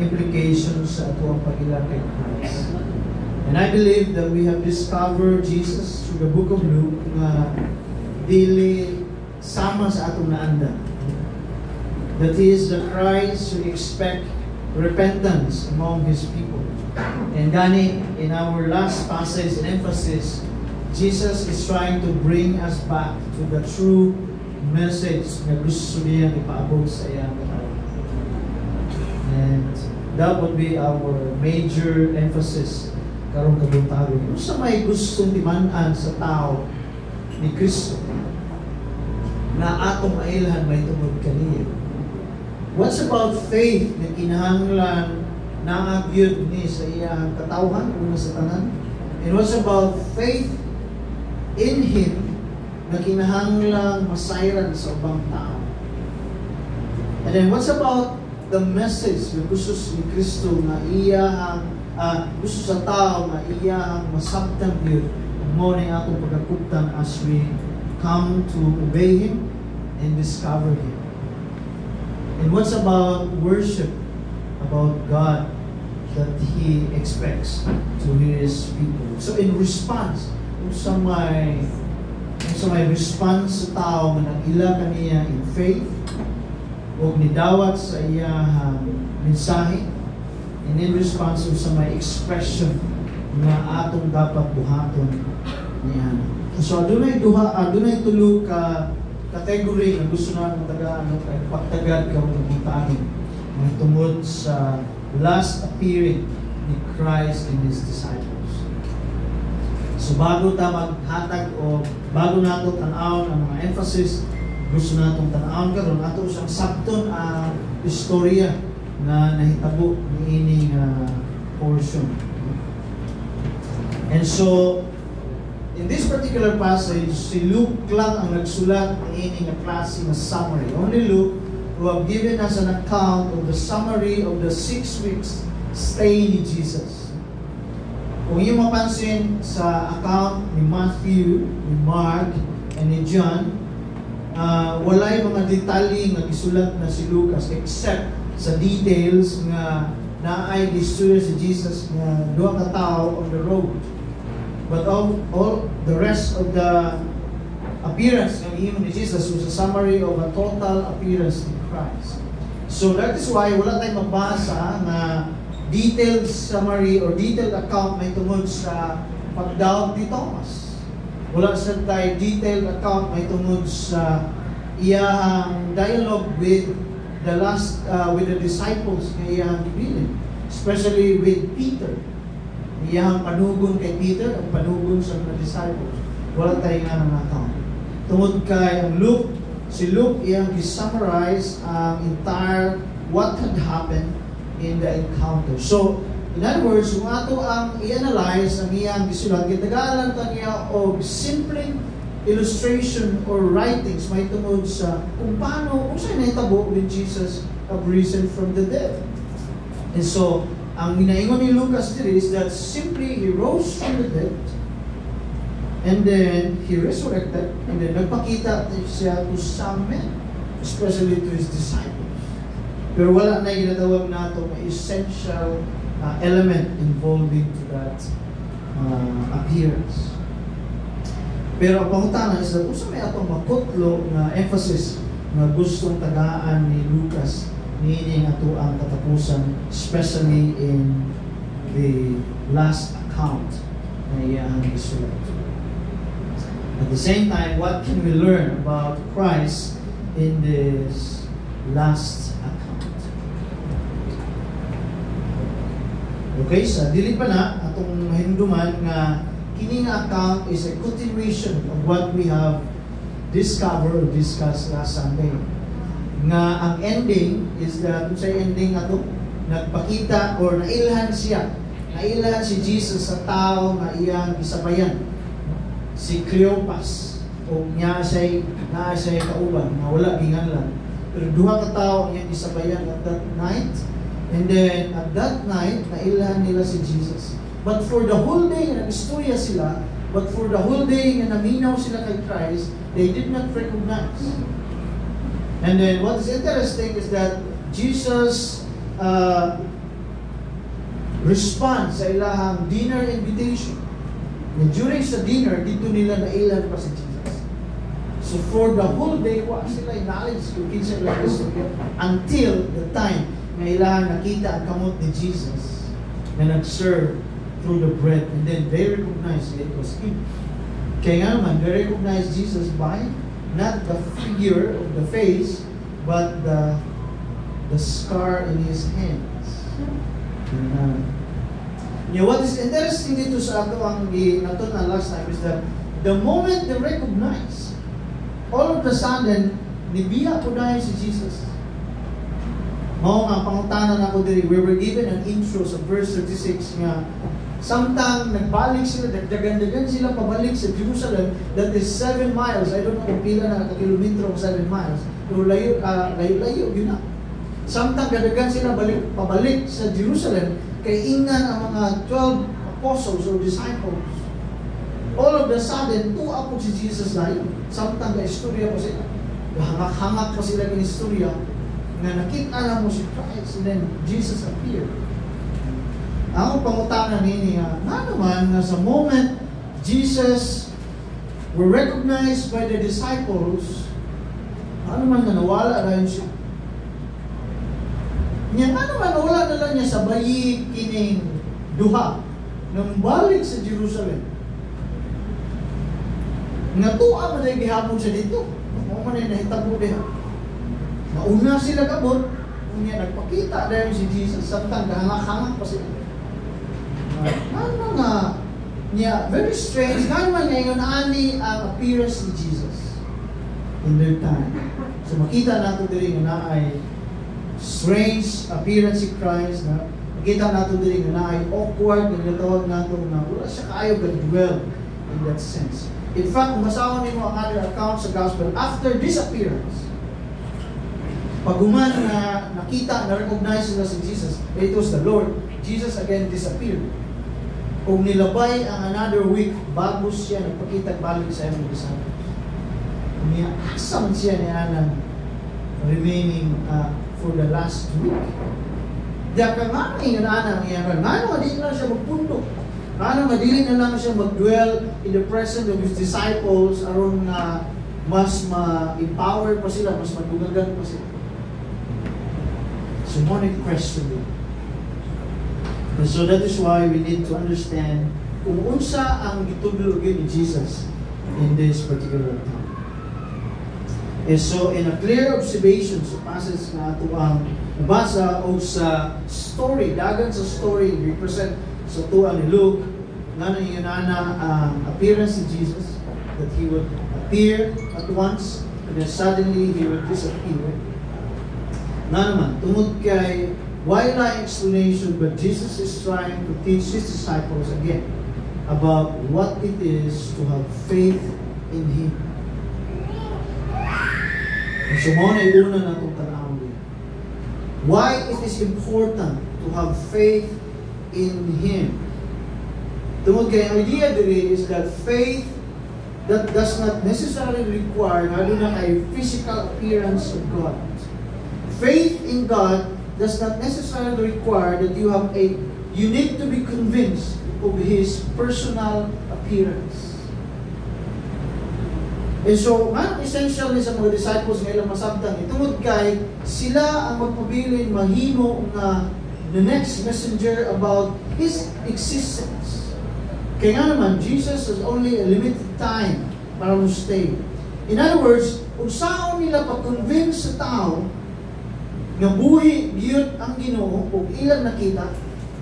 implications sa atong pag-ila kay Christ. And I believe that we have discovered Jesus through the book of Luke na dili sama sa atong naanda. That He is the Christ who expect repentance among His people. And gani, in our last passage and emphasis, Jesus is trying to bring us back to the true message na gusto niya ipaabot sa iyang katawhan. And that would be our major emphasis karong kabuntagon. Kung sa may gustong timan-an sa tao ni Kristo na atong mailhan may tungod kaniya. What's about faith na kinahanglan na agyud ni sa iyang katawhan una sa tanan? And what's about faith in Him na kinahanglang masayran sa ubang tao? And then what's about the message na gusto ni Kristo na iyahang gusto sa tao na iyahang masabtan yun mo na atong pagkakuptan as we come to obey Him and discover Him. And what's about worship, about God that He expects to His people? So in response, kung sa may response sa tao na nag-ila kaniya in faith o nidawat sa iyang mensahe, and in response sa may expression na atong dapat buhaton niya. So adunay tulo ka category na gusto na kay pagtagad ka magkitahin mga tungod sa last appearing ni Christ and His disciples. So bago ta maghatag o bago nato tan-awon ang mga emphasis, gusto natong tan-awon karon ato siyang sabton ang istorya na nahitabo niining portion. And so in this particular passage, si Luke lang ang nagsulat niining klase na summary. Only Luke who have given us an account of the summary of the 6 weeks stay ni Jesus. Kung yung mapansin sa account ni Matthew, ni Mark, and ni John, walay mga detalye nga gisulat na si Lucas except sa details nga naay gistorya si Jesus nga duha ka tawo on the road. But all the rest of the appearance ng ihimo ni Jesus was a summary of a total appearance in Christ. So that is why wala tayong mabasa na detailed summary or detailed account may tungod sa pagdaog ni Thomas. Wala sa tayo detailed account may tungod sa iyang dialogue with the disciples na iyang gibilin, especially with Peter. Iyang panugon kay Peter at panugon sa mga disciples. Wala tayo nga ng account. Tungod kay ang si Luke iyang i-summarize ang entire what had happened in the encounter. So, in other words, kung ato ang i-analyze ang iyang gisulat, gitagalan ta niya og simpleng illustration or writings may tungod sa kung paano, kung saan nahitabo when Jesus have risen from the dead. And so, ang minaingon ni Lucas dito is that simply He rose from the dead and then He resurrected and then nagpakita siya to some men, especially to His disciples. Pero wala na ginatawag nato may essential element involving to that appearance. Pero ang pangutana is that kung sa may atong makutlo na emphasis na gustong tagaan ni Lucas niining ato ang katapusan, especially in the last account na iyang gisulat. At the same time, what can we learn about Christ in this last account? Okay, sa dili pa na atong mahinduman nga kini nga account is a continuation of what we have discovered or discussed last Sunday. Nga ang ending is that kung sa ending ato nagpakita or nailhan si Jesus sa tao na iyang gisabayan, si Cleopas, o niya siya kauban na wala ginganlan, pero duha ka tao iyang gisabayan at that night. And then, at that night, nailhan nila si Jesus. But for the whole day, nag-istorya sila, but for the whole day na naminaw sila kay Christ, they did not recognize. And then, what is interesting is that Jesus respond sa ilahang dinner invitation. And during sa dinner, dito nila nailan pa si Jesus. So for the whole day, sila knowledge kung kinsa lang until the time na ilang nakita ang kamot ni Jesus na nag-serve through the bread, and then they recognized it was him. Kaya nga naman, they recognized Jesus by not the figure of the face, but the scar in his hands. What is interesting dito sa ato ang nato na last time is that the moment they recognize, all of the sudden, nibiya po dahil si Jesus. Mao nga pangutanan ako diri, we were given an intro sa verse 36 nga samtang nagbalik sila, dagdagan sila pabalik sa Jerusalem, that is 7 miles. I don't know kung pila na kilometro of 7 miles. Pero layo, yun na. Samtang dagdagan sila pabalik sa Jerusalem, kay ingnan ang mga 12 apostles or disciples. All of the sudden, tuwa po si Jesus dahil. Samtang ka-istorya pa sila. Hangak pa sila ng istorya na nakita na mo si Christ, and then Jesus appeared. Ang pangutanan nini nga naman nga sa moment Jesus were recognized by the disciples, ano man na nawala rin siya. Nga naman nawala na lang niya sa bayi kining duha nang balik sa Jerusalem. Nga tuwa man na gihapon siya dito. Ano man na nahitabo diha. Nauna sila kabot, niya nagpakita dahil si Jesus, samtang hangak-hangak pa sila. Ano nga, niya, very strange, ano man ngayon ani ang appearance ni Jesus in their time. So makita natin diri nga ay strange appearance si Christ, na makita natin diri nga ay awkward, nga tawag natin na wala siya kaayo dwell in that sense. In fact, kung masawang nimo ang other account sa Gospel, after this appearance, pag-uman na nakita, na-recognize nila si Jesus, it was the Lord, Jesus again disappeared. Kung nilabay ang another week, bago siya nagpakita balik sa mga disciples. Niya, asam siya niya ng remaining for the last week. Diya ka nga nga na niya, nga di na siya magpundok. Nga madili na lang siya mag-dwell in the presence of His disciples aron na mas ma-empower pa sila, mas madugagan pa sila. So, one question. And so that is why we need to understand kung unsa ang gitudlo ni Jesus in this particular time. And so, in a clear observation sa passage na ito ang nabasa o sa story, dagan sa story, represent sa ito ni Luke, nga na yun ang appearance of Jesus, that He would appear at once, and then suddenly He would disappear. Na naman, tungod kay wala explanation, but Jesus is trying to teach His disciples again about what it is to have faith in Him. And so, mo na una na itong tanawin. Why it is important to have faith in Him. Tungod kay ang idea diri is that faith that does not necessarily require na a physical appearance of God. Faith in God does not necessarily require that you need to be convinced of His personal appearance. And so, man, essential ni sa mga disciples ng ilang masabtan, itungod kay sila ang magpabilin mahimo na the next messenger about His existence. Kaya nga naman, Jesus has only a limited time para mo stay. In other words, kung saan nila pag-convince sa tao nga buhi giyot ang Ginoo o ilang nakita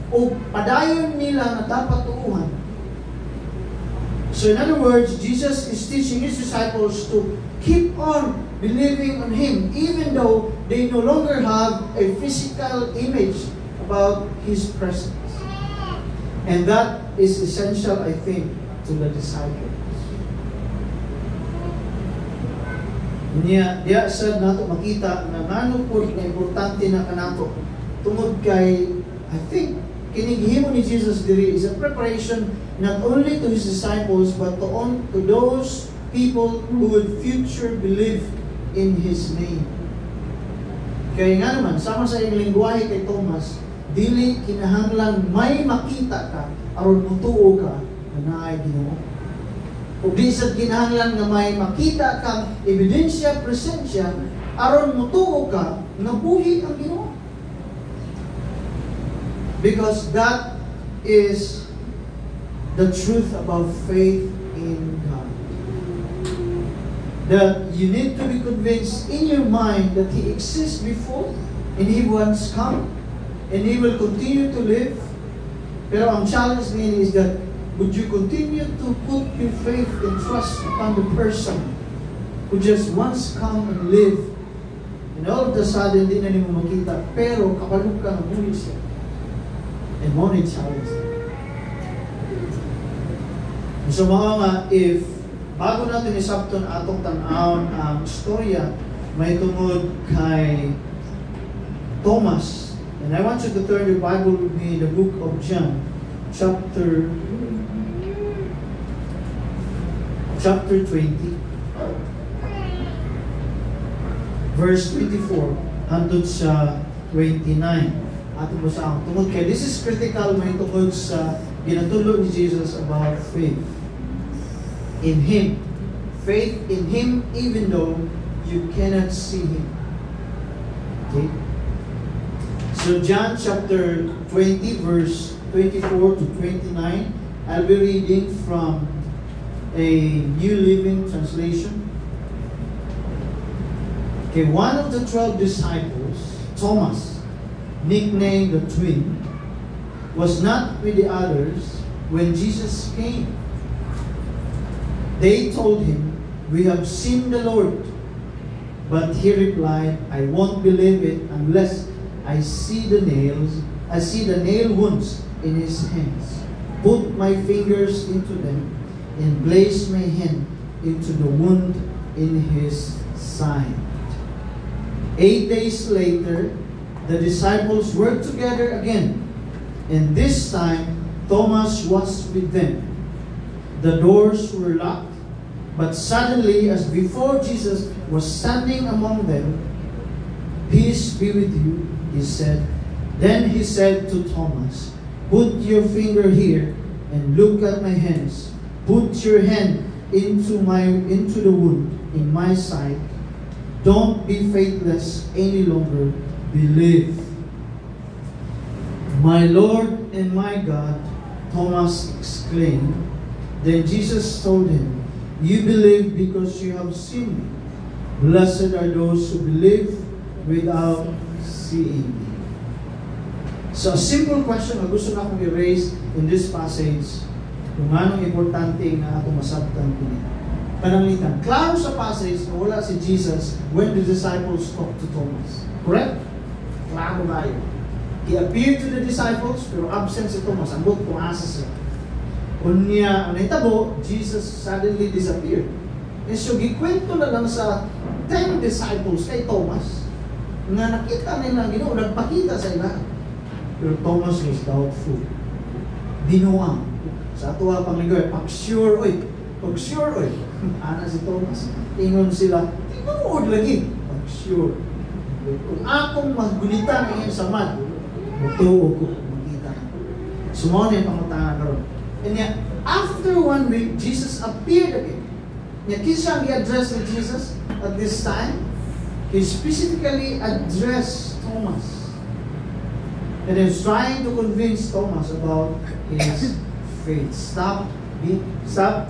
o padayon nila na dapat tuuhan. So in other words, Jesus is teaching His disciples to keep on believing on Him even though they no longer have a physical image about His presence. And that is essential, I think, to the disciples. Diya sad nato makita na ngano pud na importante na kanato tungod kay I think kinigihimo ni Jesus diri is a preparation not only to His disciples but to those people who would future believe in His name. Kaya nga naman, sama sa iyong lingwahe kay Thomas, dili kinahanglan may makita ka aron mutuo ka na naay Ginoo. O di sad kinahanglan nga may makita kang ebidensya, presensya aron mutuo ka na buhi ang Ginoo. Because that is the truth about faith in God. That you need to be convinced in your mind that He exists before and He once come and He will continue to live. Pero ang challenge niya is that would you continue to put your faith and trust upon the person who just once come and live and all of a sudden di na mo makita pero kapalug ka ng muli siya. And mo ni challenge. So mga nga, if bago natin isabton atong tan-awon ang istorya may tungod kay Thomas, and I want you to turn your Bible with me in the book of John, chapter 20, verse 24 hangtod sa 29. Ato po sa ang tungod kay this is critical may tungod sa ginatulo ni Jesus about faith in Him. Faith in Him even though you cannot see Him. Okay? So John chapter 20 verse 24 to 29, I'll be reading from a New Living Translation. Okay, one of the 12 disciples, Thomas, nicknamed the twin, was not with the others when Jesus came. They told him, "We have seen the Lord." But he replied, "I won't believe it unless I see the nail wounds in His hands, put my fingers into them, and place my hand into the wound in His side." 8 days later, the disciples were together again, and this time Thomas was with them. The doors were locked, but suddenly, as before, Jesus was standing among them. "Peace be with you," He said. Then He said to Thomas, "Put your finger here and look at my hands. Put your hand into the wound in my side. Don't be faithless any longer. Believe." "My Lord and my God," Thomas exclaimed. Then Jesus told him, "You believe because you have seen me. Blessed are those who believe without seeing me." So a simple question na gusto na akong i-raise in this passage, kung anong importante na ako masabtan ko niya. Pananglitan, klaro sa passage na wala si Jesus when the disciples talked to Thomas. Correct? Klaro ba yun? He appeared to the disciples, pero absent si Thomas. Ambot kung asa siya. Unya, ang naitabo, Jesus suddenly disappeared. And so, gikwento na lang sa 10 disciples kay Thomas na nakita nila, Ginoo, nagpakita sa ila. Pero Thomas was doubtful. Binuang. Sa atuwa pangligoy, pag-sure, oy. Ana si Thomas. Ingon sila, tinuod lagi. Pag-sure. Kung akong maggulitan ngayon sa mad, mutuo ko, makita. Sumona yung pangutangan ron. And yet, after 1 week, Jesus appeared again. Yet, kisang i-address ni Jesus at this time, He specifically addressed Thomas. And He was trying to convince Thomas about his faith. Stop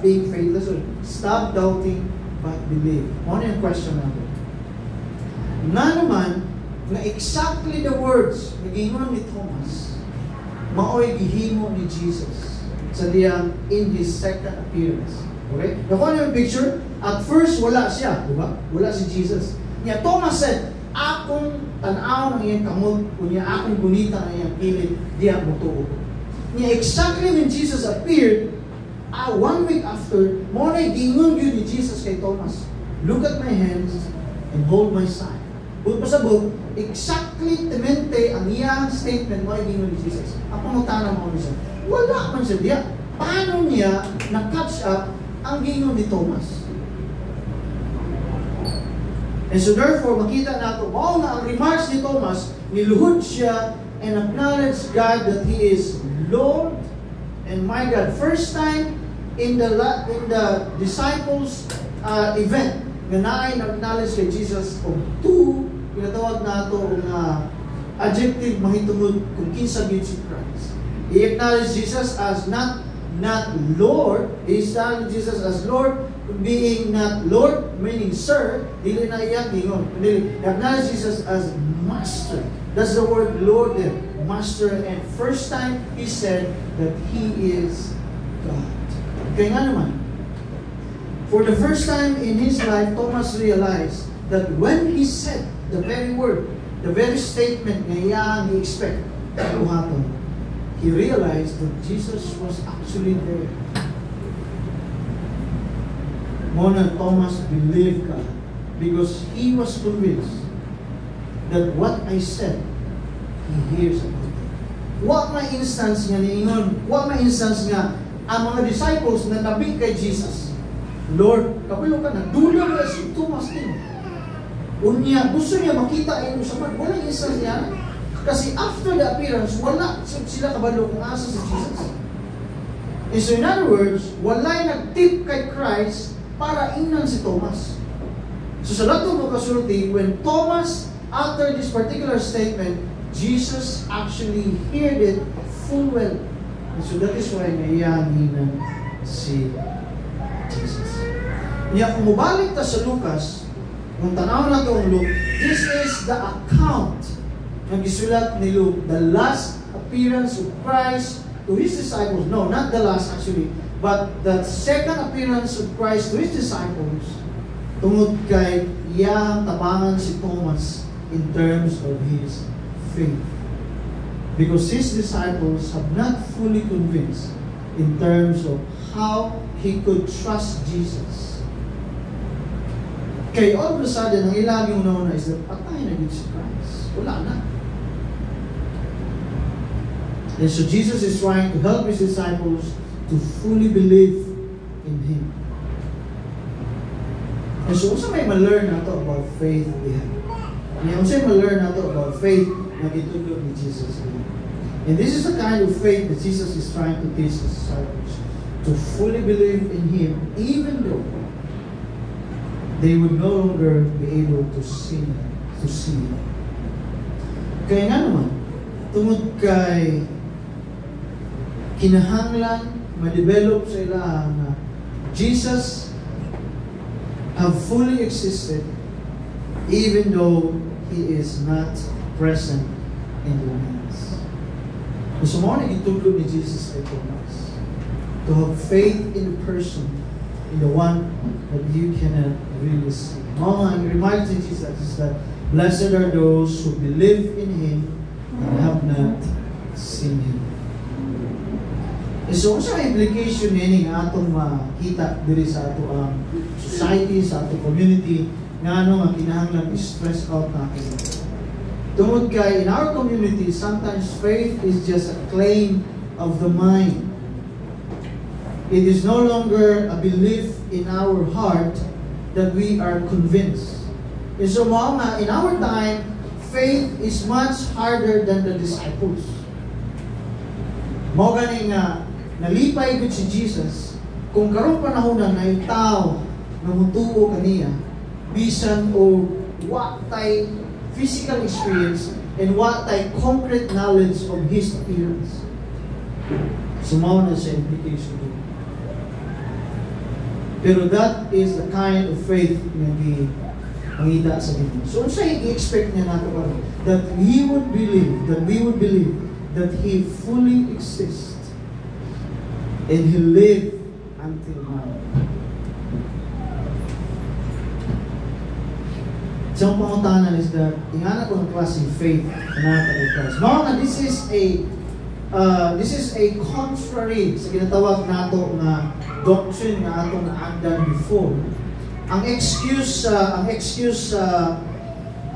being faithless, or stop doubting, but believe. Ano yung question natin? Na naman, na exactly the words na gingon ni Thomas, maoy gihimo ni Jesus sa diyang in His second appearance. Okay? Nakuha niyo yung picture? At first, wala siya. Diba? Wala si Jesus. Niya, Thomas said, "Akong tanaw ng iyang kamot, kunya akong gunita ng iyang pilit, diya mo tuo." Niya, exactly when Jesus appeared, 1 week after, mo na gingon yun ni Jesus kay Thomas, "Look at my hands and hold my side." Kung pasabot, exactly temente ang iyang statement mo ay gingon ni Jesus. Ang pangutana mo niya, wala man siya diya. Paano niya na-catch up ang gingon ni Thomas? And so therefore, makita nato mao nga ang remarks ni Thomas, niluhod siya and acknowledge God that He is Lord and my God. First time in the disciples event nga naay nag-acknowledge kay Jesus og two ginatawag nato nga adjective mahitungod kung kinsa gyud si Christ. He acknowledged Jesus as not Lord. He acknowledged Jesus as Lord, being not Lord, meaning Sir. Dili na iya gingon. He acknowledged Jesus as Master. That's the word Lord there, Master. And first time he said that He is God. Kaya nga naman, for the first time in his life, Thomas realized that when he said the very word, the very statement nga iyang i-expect, he realized that Jesus was actually there. Mona Thomas believed God because he was convinced that what I said, He hears about it. What may instance nga niingon, what may instance nga ang mga disciples na nabi kay Jesus, Lord, kapilo ka na, dula ba si Thomas din? Unya, gusto niya makita ay usapan, walang instance niya. Kasi after the appearance, wala sila kabalo kung asa si Jesus. And so in other words, walay nag-tip kay Christ para ingnan si Thomas. So sa lahat ng kasulti, when Thomas uttered this particular statement, Jesus actually heard it full well. And so that is why naiyahinan si Jesus. Niya kung mubalik ta sa Lucas, kung tanaw na ito ang Luke, this is the account na gisulat ni Luke, the last appearance of Christ to His disciples. No, not the last actually, but the second appearance of Christ to His disciples tungod kay iyang tabangan si Thomas in terms of his faith. Because his disciples have not fully convinced in terms of how he could trust Jesus. Kaya all of a sudden, ang ilang yung nauna is that patay na yun si Christ. Wala na. And so Jesus is trying to help His disciples to fully believe in Him. And so, also may ma-learn nato about faith diyan. Also may ma-learn nato about faith na gitulog ni Jesus. And this is the kind of faith that Jesus is trying to teach His disciples. To fully believe in Him, even though they would no longer be able to see Him. Kaya nga naman, tungod kay kinahanglan ma-develop sa ilaha na Jesus have fully existed even though He is not present in the midst. Gusto mo na itulog ni Jesus kay Thomas to have faith in the person, in the one that you cannot really see. Ang reminds ni Jesus is that blessed are those who believe in Him and have not seen Him. So, sa implication niya nga atong makita diri sa ato ang society, sa ato community, nga ano nga kinahanglan i-stress out natin. Tungod kay in our community, sometimes faith is just a claim of the mind. It is no longer a belief in our heart that we are convinced. And so, mga in our time, faith is much harder than the disciples. Mga ganing nalipay gud si Jesus kung karong panahon na naitaw na mutuo kaniya bisan o wa tay physical experience and wa tay concrete knowledge of His appearance. Sumaw na sa implication dito. Pero that is the kind of faith na mangita sa Biblia. So unsa i-expect niya nato karon? That we would believe that He fully exists. And He lived until now. So, ang pangutanan is that ingana ko ng klaseng faith na kay Christ. Now, this is a contrary sa ginatawag nato na doctrine na atong naagdan before. Ang excuse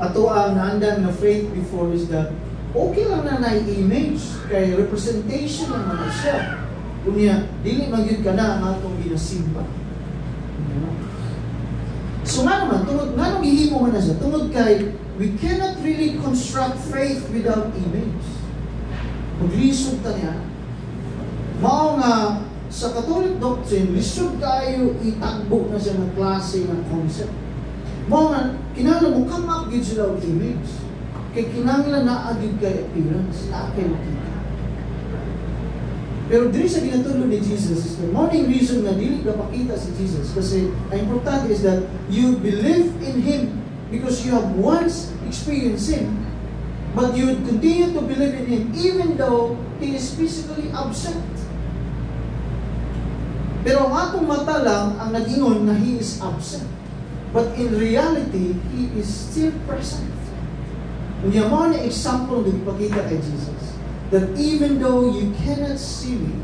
ato ang naandan na faith before is that okay lang na na-image kay representation lang naman siya. Kunya, dili magyud ka na ang atong ginasimba. So nga naman, tungod nga nung ihimo man na siya, tungod kay we cannot really construct faith without image. Maglisod ta niya. Mao nga sa Catholic doctrine, lisod kayo itagbo na siya ng klase ng concept. Mao nga, kinahanglan mo come up gid sila og image. Kay kinahanglan na agid kay appearance, na kay makita. Pero diri sa ginatudlo ni Jesus, the morning reason na dili kapakita si Jesus kasi ang importante is that you believe in Him because you have once experienced Him, but you would continue to believe in Him even though He is physically absent. Pero ang atong mata lang ang nag-ingon na He is absent. But in reality, He is still present. Unya mo na example na ipakita kay Jesus. That even though you cannot see me,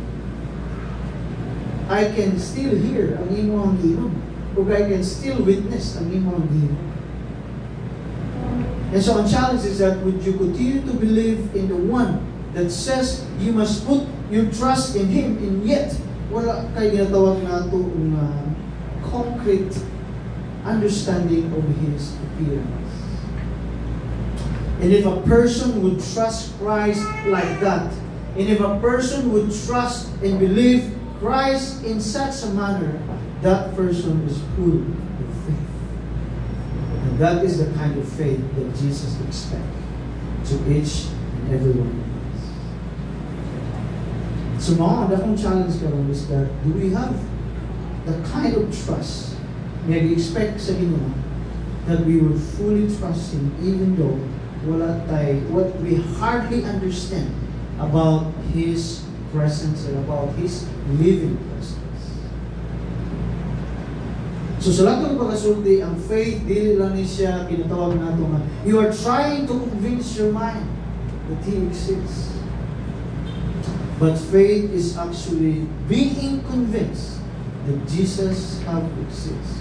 I can still hear ang imong giingon. O I can still witness ang imong giingon. And so ang challenge is that would you continue to believe in the one that says you must put your trust in Him, and yet wala kay ginatawag nato ng concrete understanding of His appearance. And if a person would trust Christ like that, and if a person would trust and believe Christ in such a manner, that person is full of faith. And that is the kind of faith that Jesus expects to each and every one of us. So mga akong challenge karon is that, do we have the kind of trust na i-expect sa Ginoo that we would fully trust Him even though wala tayo, what we hardly understand about His presence and about His living presence. So sa lahat ng pagkasulti, ang faith, dili lang ni siya kinatawag nato nga, you are trying to convince your mind that He exists. But faith is actually being convinced that Jesus exists.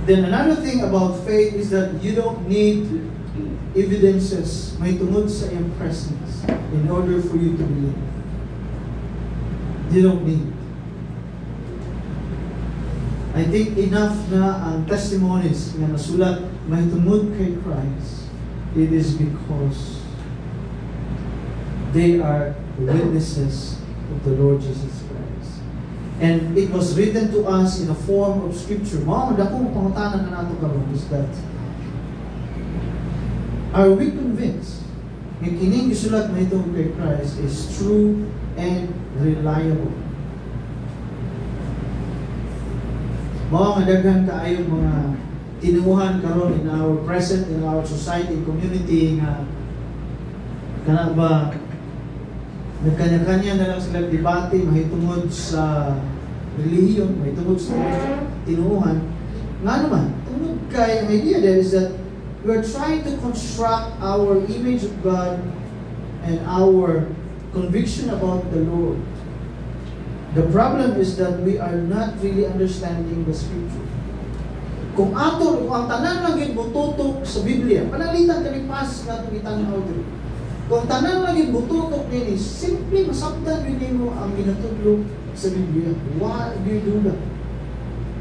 Then another thing about faith is that you don't need evidences may tungod sa iyang presence in order for you to believe. You don't need. I think enough na ang testimonies na nasulat may tungod kay Christ. It is because they are witnesses of the Lord Jesus Christ. And it was written to us in a form of Scripture. Mga dakong pangutanan na nato karon is that, are we convinced na kining gisulat na ito kay Christ is true and reliable? Mga daghan kaayo mga tinuuhan karon in our present, in our society, community nga kana ba nagkanya-kanya na lang sila debate mahitungod sa relihiyon, mahitungod sa tinuuhan. Nga naman, tungod kay ang idea there is that we are trying to construct our image of God and our conviction about the Lord. The problem is that we are not really understanding the Scripture. Kung ang tanan lang gid bututok sa Biblia, panalitan kani pasas nga itong itanaw dito. Kung tanan lang gid bututok nini, simply masabtan yun mo ang ginatudlo sa Biblia. Why do you do that?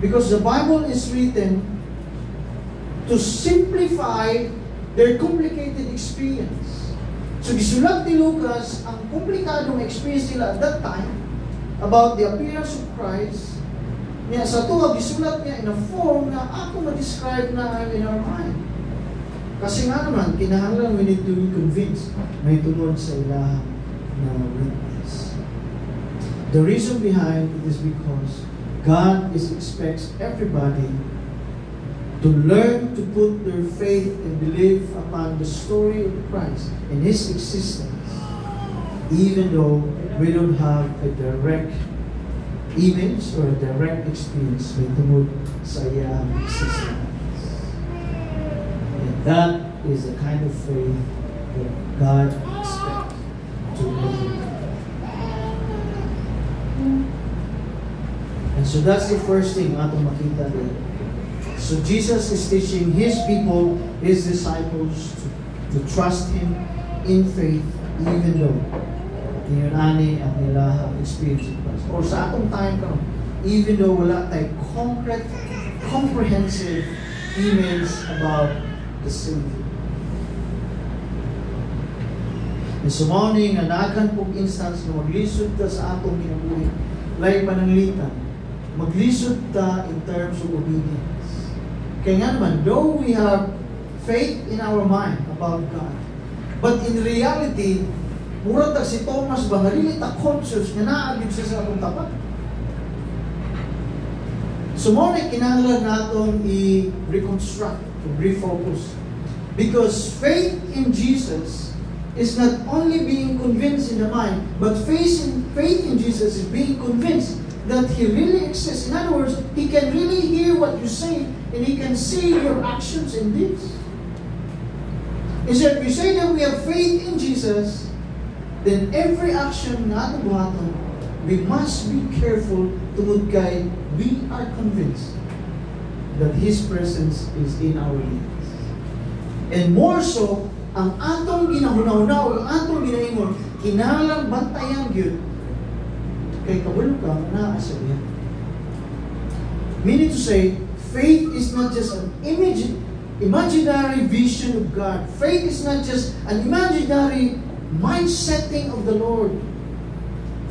Because the Bible is written to simplify their complicated experience. So gisulat ni Lucas ang komplikadong experience nila at that time about the appearance of Christ. Niya sa tuwa gisulat niya in a form na ako ma-describe na in our mind. Kasi nga naman, kinahanglan we need to be convinced may tungod sa ilahang na witness. The reason behind it is because God expects everybody to learn to put their faith and belief upon the story of Christ and His existence, even though we don't have a direct image or a direct experience with tungod sa iyang existence. And that is the kind of faith that God expects to live. And so that's the first thing atong makita there. So Jesus is teaching His people, His disciples, to trust Him in faith, even though Ngayon ani ang nila experience of Christ. Or sa atong time karon, even though wala tayo concrete, comprehensive emails about the Savior. And so morning, nga daghan pong instance na maglisod ta sa atong kinabuhi, like pananglitan, maglisod ta in terms of obedience. Kaya nga naman, though we have faith in our mind about God, but in reality, murag ta si Thomas ba, nga dili ta conscious nga naagid siya sa atong tapat. So mo na kinahanglan natong i-reconstruct, refocus. Because faith in Jesus is not only being convinced in the mind, but faith in Jesus is being convinced that He really exists. In other words, He can really hear what you say, and He can see your actions and deeds. Instead, we say that we have faith in Jesus, then every action na ating buhaton, we must be careful tungod kay we are convinced that His presence is in our lives. And more so, ang atong ginahunaw-hunaw, ang atong ginaingon, kinahanglan bantayan gyud kay kabalo ka na sa iya. Meaning to say, faith is not just an imaginary vision of God. Faith is not just an imaginary mind-setting of the Lord.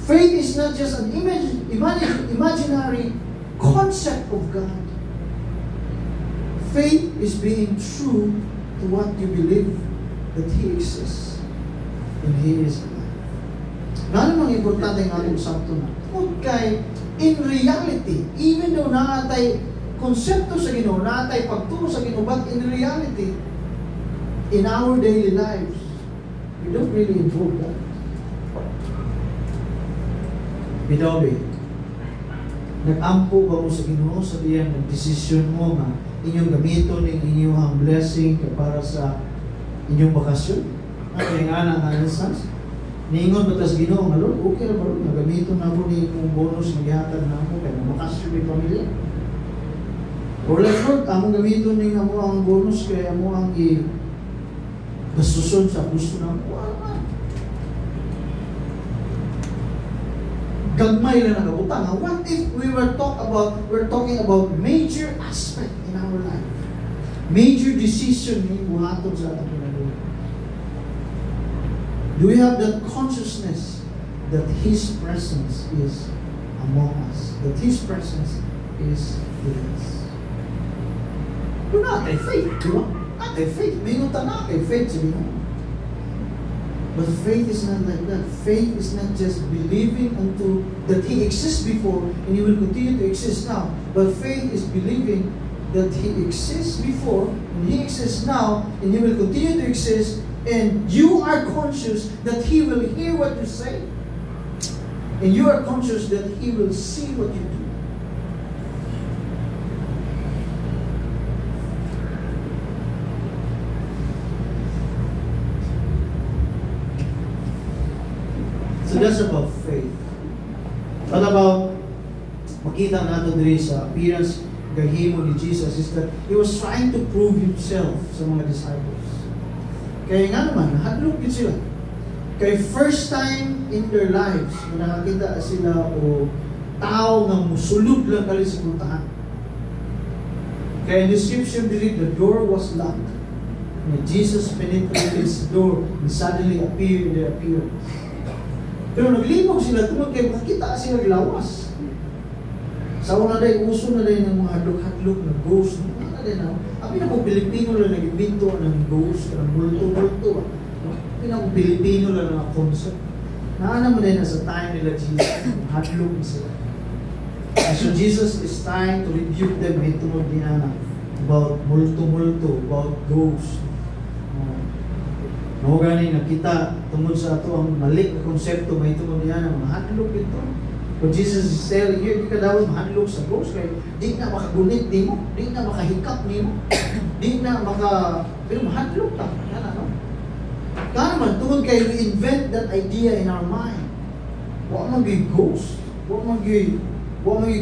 Faith is not just an imaginary concept of God. Faith is being true to what you believe, that He exists and He is alive. Nga namang importante nga itong sakto na. Kung kay, in reality, even though naatay konsepto sa Ginoo, naatay pagturo sa Ginoo, but in reality, in our daily lives, we don't really involve that. Bidobe, nag-ampo ba mo sa Ginoo sa diyan nag-desisyon mo nga inyong gamiton ng inyong blessing para sa inyong bakasyon? Kaya nga na instance, niingon ba tas Ginoo nga Lord, okay ra ba Lord, nagamiton na ko ni yung bonus na gihatag na ako kaya bakasyon may pamilya. Or like Lord, among gamiton ning amo ang bonus kaya amo ang gastuson sa gusto na ko. Gagmay lang nakabutang. What if we're talking about major aspect in our life? Major decision ni buhaton sa atong kinabuhi. Do we have that consciousness that His presence is among us? That His presence is with us? Do not have faith, di ba? Not have faith. Minuta na kay faith sa Ginoo. But faith is not like that. Faith is not just believing unto that He exists before and He will continue to exist now. But faith is believing that He exists before and He exists now and He will continue to exist, and you are conscious that He will hear what you say and you are conscious that He will see what you do. So that's about faith. What about makita nato diri sa appearance gahimo ni Jesus is that He was trying to prove Himself sa mga disciples. Kaya nga naman, hadlok yun sila. Kaya first time in their lives na nakakita sila o tao nga musulod lang kali sa puntahan. Kaya in the scripture diri, the door was locked. And Jesus penetrated the door and suddenly appeared in their appearance. Pero naglibog sila tungkol kay makita sila lawas. Sa una day, uso na day ng mga hadlok-hadlok na ghost. Ano din na? Abi na kung Pilipino lang nag-ibinto ng ghost, ng multo-multo. Abi na kung Pilipino lang ng concept. Naana mo din na sa time nila Jesus, hadlok na sila. And so Jesus is trying to rebuke them may tungkol din na about multo-multo, about ghost. Mao gani nakita tungod sa ato ang mali na konsepto may tungod niya na mahadlok ito. But Jesus is telling you, di ka daw mahadlok sa ghost kay di na makagunit nimo, di na makahikap nimo, di na pero mahadlok ta. Yan ano? Kaya naman tungod kay we invent that idea in our mind. Wa man gyud ghost, wa man gyud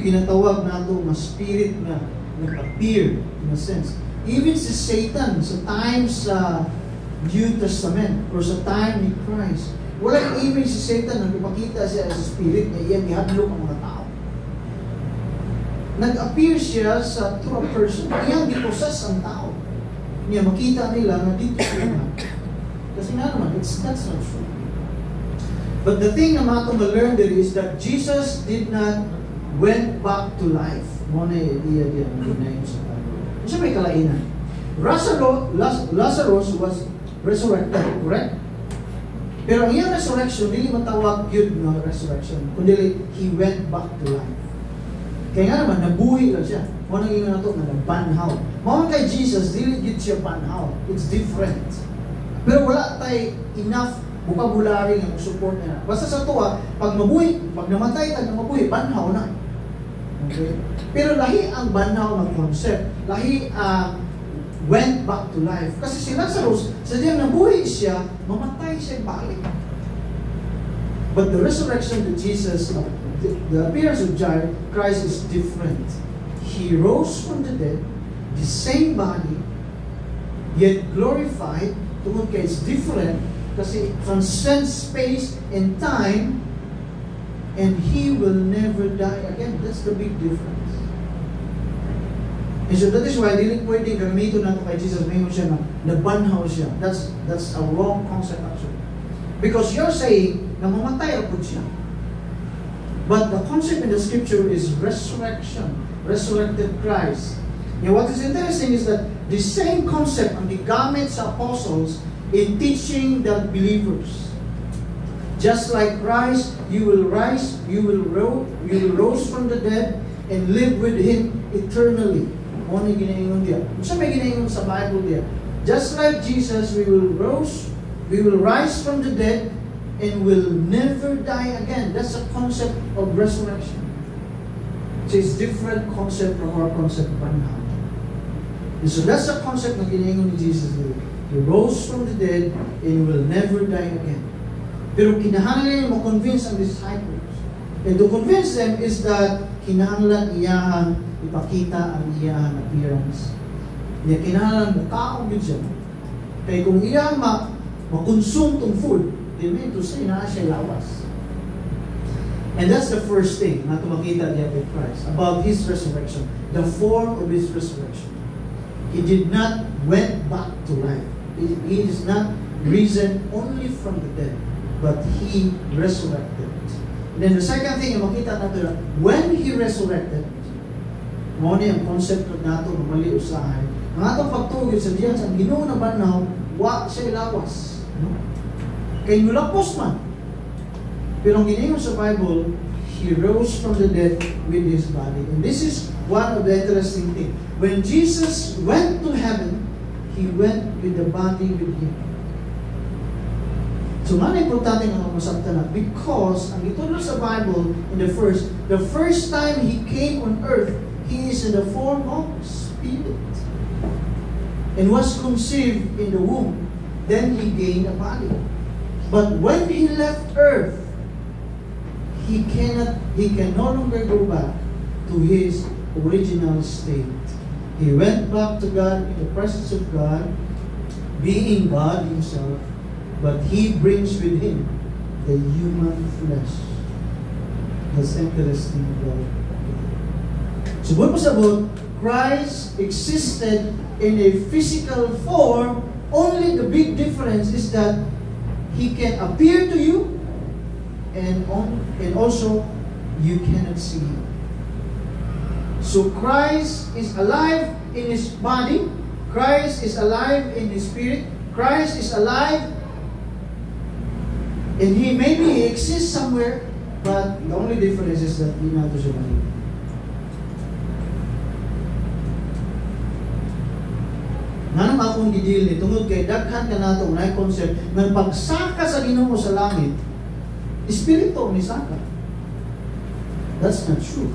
ginatawag nato na spirit na nag-appear in a sense. Even si Satan sa times sa New Testament or sa time ni Christ, Walang image si Satan nang ipakita siya sa spirit na iyang ihadlok ang mga tao. Nag-appear siya through a person. Iyang giposess ang tao. Niya makita nila na dito siya. Kasi nga naman, that's not true. But the thing na mga ma-learn there is that Jesus did not went back to life. Muna idea diyan na yun sa Bible. Kasi may kalainan. Lazarus was resurrected, correct? Pero ang iyang resurrection, hindi matawag yun na resurrection. Kundi he went back to life. Kaya nga naman, nabuhi lang siya. Muna yung na ito, na banhaw. Mga kay Jesus, dili yun siya banhaw. It's different. Pero wala tayo enough vocabulary ng support niya. Basta sa tuwa, pag mabuhi, pag namatay ka na mabuhi, banhaw na. Okay? Pero lahi ang banhaw ng concept. Lahi ang went back to life. Kasi si Lazarus, sa diyang nabuhi siya, mamatay siya balik. But the resurrection of Jesus, the appearance of Christ is different. He rose from the dead, the same body, yet glorified. Tungkol kaya it's different kasi it transcends space and time, and He will never die again. That's the big difference. And so that is why dili pwede gamiton nato kay Jesus mayroon siya na nabanhaw siya. That's a wrong concept actually. Because you're saying na mamatay ako siya. But the concept in the scripture is resurrection, resurrected Christ. And what is interesting is that the same concept ang gigamit sa apostles in teaching the believers. Just like Christ, you will rise, you will rose from the dead and live with Him eternally. Ano yung ginaingon diya? Sa may ginaingon sa Bible diya? Just like Jesus, we will rise from the dead and will never die again. That's a concept of resurrection. So it's different concept from our concept of banhaw. And so that's the concept na ginaingon ni Jesus diya. He rose from the dead and will never die again. Pero kinahanglan niya ma-convince ang disciples. And to convince them is that kinahanglan iyahan ipakita ang iyang appearance. Niya kinahanglan mukaon yun siya. Kaya kung iyang makonsume tong food, di ba ito sa inaa siya lawas. And that's the first thing na tumakita niya with Christ about His resurrection, the form of His resurrection. He did not went back to life. He is not risen only from the dead, but He resurrected. And then the second thing, makita natin, when He resurrected, mo ni ang concept nato ng mali usahay. Ang atong pagtugid sa diyan sa Ginoo na banhaw, wa siya lawas. No? Kay nulapos man. Pero ang ginaingon sa Bible, He rose from the dead with His body. And this is one of the interesting things. When Jesus went to heaven, He went with the body with Him. So, nga importante nga masabta na because ang gitulong sa Bible in the first time He came on earth, He is in the form of Spirit and was conceived in the womb. Then He gained a body. But when He left earth, He can no longer go back to His original state. He went back to God in the presence of God, being God Himself, but He brings with Him the human flesh. That's interesting about it. So what was about Christ existed in a physical form, only the big difference is that He can appear to you and also you cannot see Him. So Christ is alive in His body, Christ is alive in His spirit, Christ is alive and maybe He exists somewhere, but the only difference is that He not siya maliit. Nanong akong gidil ni tungod kay daghan ka nato unay concept ng pagsaka sa Ginoo sa langit, espiritu ni saka. That's not true.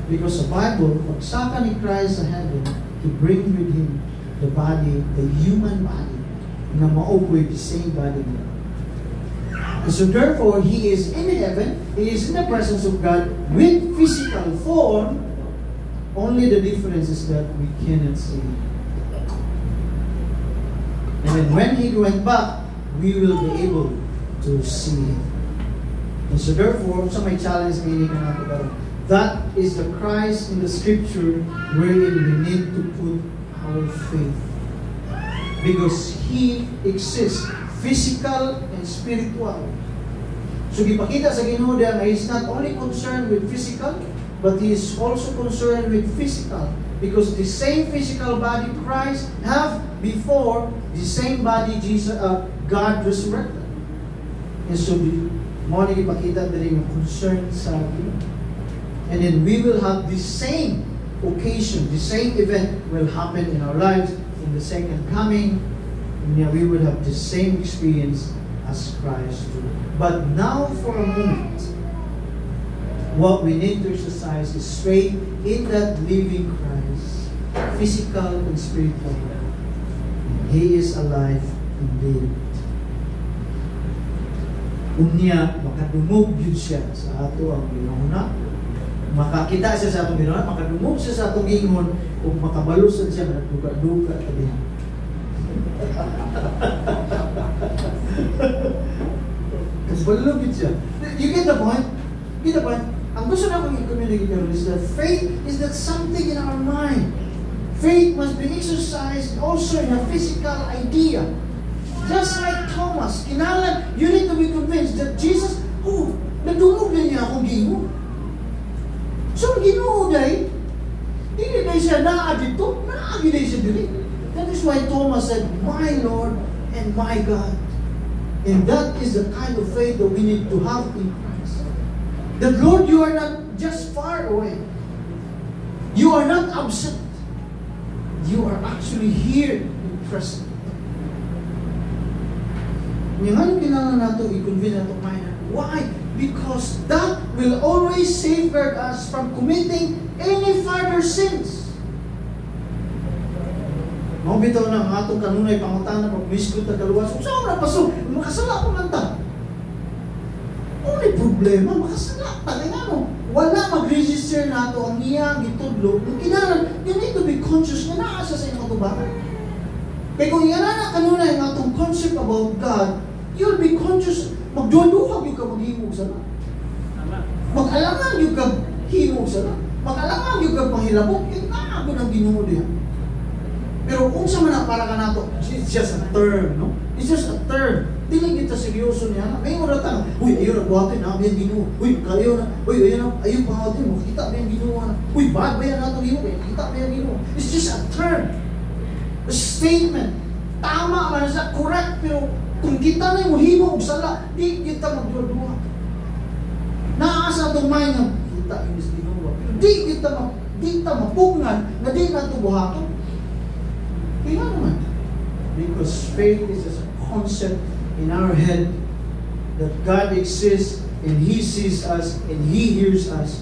Because sa Bible, pagsaka ni Christ sa heaven, He brings with Him the body, the human body, na maupoy the same body niya. So therefore, He is in heaven, He is in the presence of God with physical form. Only the difference is that we cannot see Him. And then when He went back, we will be able to see it. And so therefore, sa may challenge ngayon ka natin karon, that is the Christ in the Scripture wherein we need to put our faith. Because He exists, physical and spiritual. So gipakita sa Ginoo na He's not only concerned with physical, but He is also concerned with physical. Because the same physical body Christ have before, the same body God resurrected. And so, mo ni gipakita diri nga concern sa Ginoo. And then we will have the same occasion, the same event will happen in our lives in the second coming. And we will have the same experience as Christ do. But now for a moment, what we need to exercise is faith in that living Christ, physical and spiritual. He is alive indeed. Unya, makadumog yun siya sa ato ang ginahuna. Makakita siya sa atong ginahuna, makadumog siya sa atong gingon, kung makabalusan siya, nagduga-duga tabi. Balugid siya. You get the point? Get the point? Ang gusto na akong i-communicate is that faith is that something in our mind. Faith must be exercised also in a physical idea. Just like Thomas, kinalan, you need to be convinced that Jesus, nadungog na niya akong ginoo. So, ginoo dahil, hindi na siya naa dito, naagi na siya dito. That is why Thomas said, my Lord and my God. And that is the kind of faith that we need to have in Christ. That, Lord, you are not just far away. You are not absent. You are actually here in present. Yung ano kailangan nato i-convince nato mind. Why? Because that will always safeguard us from committing any further sins. Mao bitaw nang atong kanunay pangutana pag miskot na kaluwas. Unsa man paso? Makasala ko man ta. Ano problema? Makasala ta kay ano? Wala mag-register nato ang iyang gitudlo. Kinahanglan you need to be conscious na naa sa imong katubaran. Kaya kung yan na kanunay ang atong concept about God, you'll be conscious. Magduduhag yung ka maghimog sa na. Mag-alangan yung ka himog sa na. Mag-alangan yung ka panghilabot. Kaya naago ng Ginoo diyan. Pero kung sa man para ka nato, it's just a term, no? It's just a term. Dili kita seryoso niya. May oras ta. Uy, ayo na buhatin na biyan Ginoo. Uy, kayo na. Uy, ayo buhatin mo. Kita biyan Ginoo. Uy, bad ba yan nato Ginoo? Kita biyan Ginoo. It's just a term. A statement. Tama man sa correct, pero kung kita na yung himo og sala, di kita magduduha. Naasa itong mind nga, kita yung Ginoo. Di kita mapungan na di nato buhaton. Kaya naman. Because faith is just a concept in our head that God exists and He sees us and He hears us.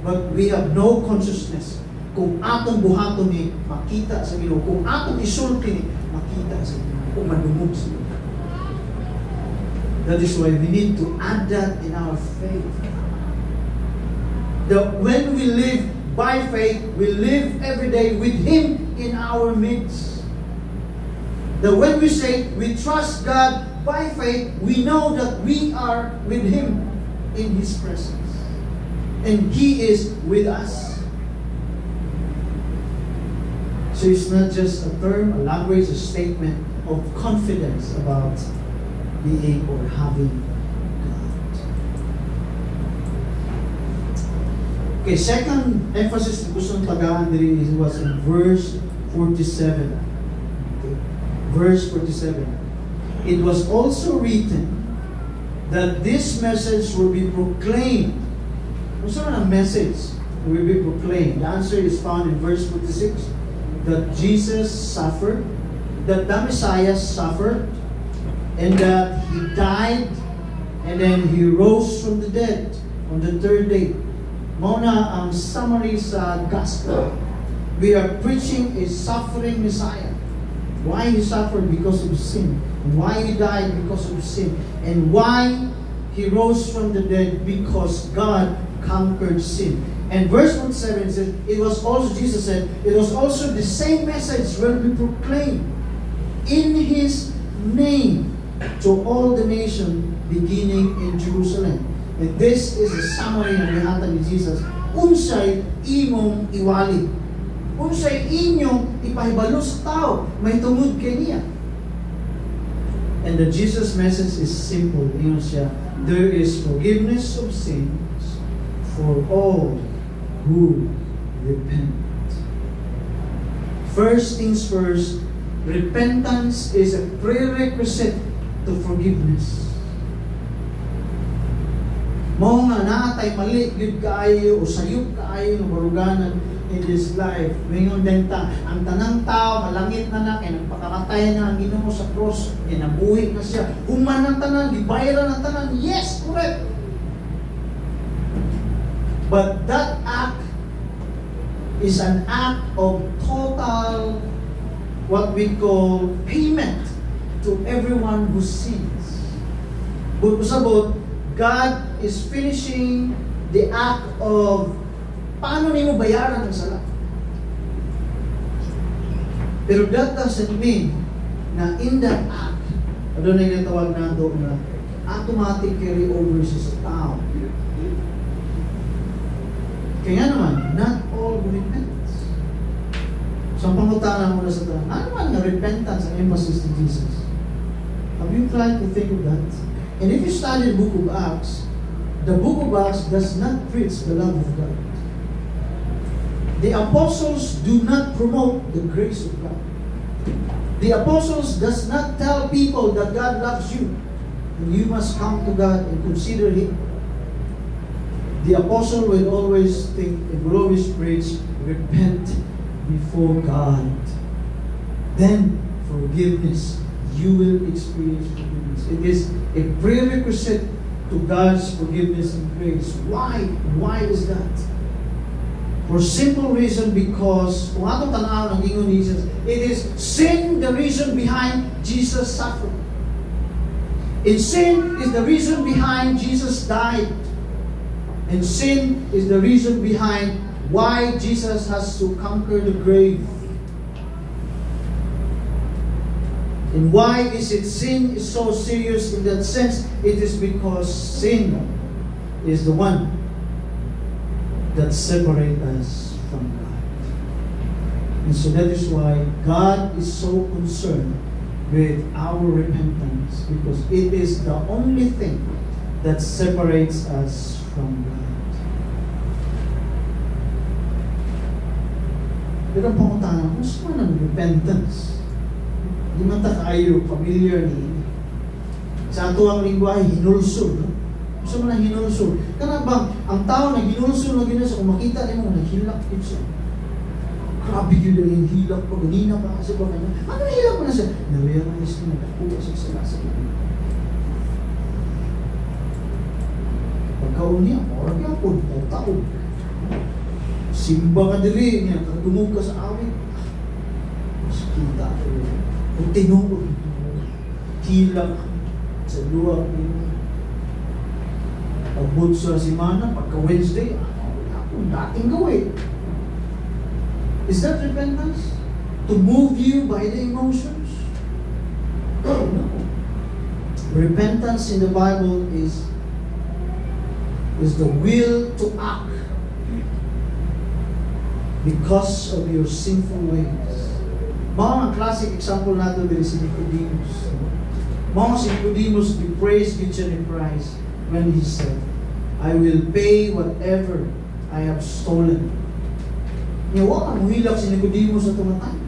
But we have no consciousness kung atong buhaton ni makita sa Ginoo, kung atong isulti ni makita sa Ginoo, kung madumog sa Ginoo. That is why we need to add that in our faith. That when we live by faith, we live every day with Him in our midst. That when we say we trust God by faith, we know that we are with Him in His presence. And He is with us. So it's not just a term, a language, a statement of confidence about being or having God. Okay, second emphasis na gusto ng tagaan diri was in verse 47. Okay. Verse 47. It was also written that this message will be proclaimed. What's a message will be proclaimed? The answer is found in verse 46. That Jesus suffered, that the Messiah suffered, and that He died, and then He rose from the dead on the third day. Muna ang summary sa gospel. We are preaching a suffering Messiah. Why He suffered? Because of sin. Why He died? Because of sin. And why He rose from the dead? Because God conquered sin. And verse 47 says, it was also, Jesus said, it was also the same message will be proclaimed in His name. to all the nation beginning in Jerusalem. And this is a summary ng gihatag ni Jesus. Unsay imong iwali. Unsay inyong ipahibalo sa tao. May tungod kay niya. And the Jesus message is simple. Ingon siya, there is forgiveness of sins for all who repent. First things first, repentance is a prerequisite to forgiveness. Mao nga naatay mali gyud kaayo o sayop kaayo ng baruganan in this life. Mingon denta ang tanang tao malangit na kay nagpakamatay na ang Ginoo sa cross, kay nabuhi na siya. Human ang tanan, gibayaran ang tanan. Yes, correct. But that act is an act of total what we call payment to everyone who sins. But usabot, God is finishing the act of paano nimo bayaran ang sala. Pero that doesn't mean na in that act, adunay nga tawag nato na automatic carry over sa tao. Kaya naman, not all repentance. So ang pangutanan mo na sa tao, ano man na repentance ang emphasis ni Jesus? Have you tried to think of that? And if you study the book of Acts does not preach the love of God. The apostles do not promote the grace of God. The apostles does not tell people that God loves you and you must come to God and consider Him. The apostle will always think and will always preach, repent before God. Then forgiveness. You will experience forgiveness. It is a prerequisite to God's forgiveness and grace. Why? Why is that? For simple reason, because kung atong tanaw ng ingon ni Jesus, it is sin the reason behind Jesus' suffering. And sin is the reason behind Jesus died. And sin is the reason behind why Jesus has to conquer the grave. And why is it sin is so serious in that sense? It is because sin is the one that separates us from God. And so that is why God is so concerned with our repentance, because it is the only thing that separates us from God. Pero ang pangutanan, kung saan ang repentance? Di man ta kayo familiar ni sa ato ang lingwahe hinulsol. Gusto mo na hinulsol. Kana bang ang tao na hinulsol na gina sa kung makita nimo naghilak gid siya. Grabe gyud ang hilak pag ganina pa kasi ba kanya. Ano hilak mo na siya? Na-realize na nakuha siya sa lasa. Pagkaon niya, or kaya po, taon. Simba ka dili niya, katungog ka sa awit. Mas kita ko. Kung tinuod, hilak sa luwag niyo. Pag-boot sa simana, pagka-Wednesday, ako dating gawin. Is that repentance? To move you by the emotions? No. Repentance in the Bible is the will to act because of your sinful ways. Mga classic example nato diri si Nicodemus. Mga si Nicodemus, we praise God in Christ when he said, I will pay whatever I have stolen. Niya, wala ang hilak si Nicodemus sa tumatay.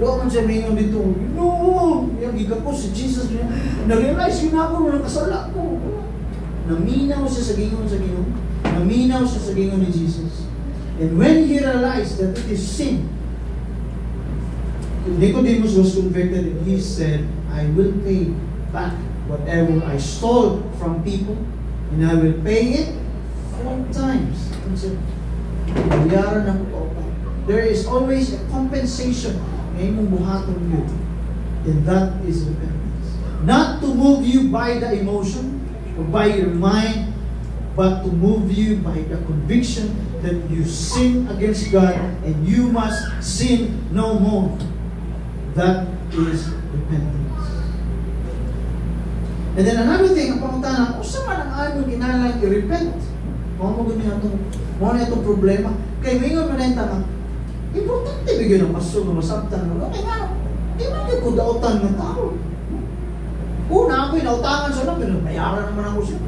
Wala man siya mingon dito, no! Yung gigapos si Jesus niya, na-realize yun ako nung nakasala ko. Naminaw siya sa gingon sa Ginoo. Naminaw siya sa gingon ni Jesus. And when he realized that it is sin, Nicodemus was convicted and he said, I will pay back whatever I stole from people, and I will pay it 4 times. There is always a compensation na imong buhaton yun. And that is repentance. Not to move you by the emotion or by your mind, but to move you by the conviction that you sin against God and you must sin no more. That is repentance. And then another thing, ang pangutana, kung saan man ang ayaw kinalang i-repent? Kung mo itong problema. Kaya mingon man na yung importante bigyan ng pastor na masabtan mo. Okay nga, di man yung kudautan ng tao. Una, ako'y nautangan siya lang, pero bayaran naman ako siya.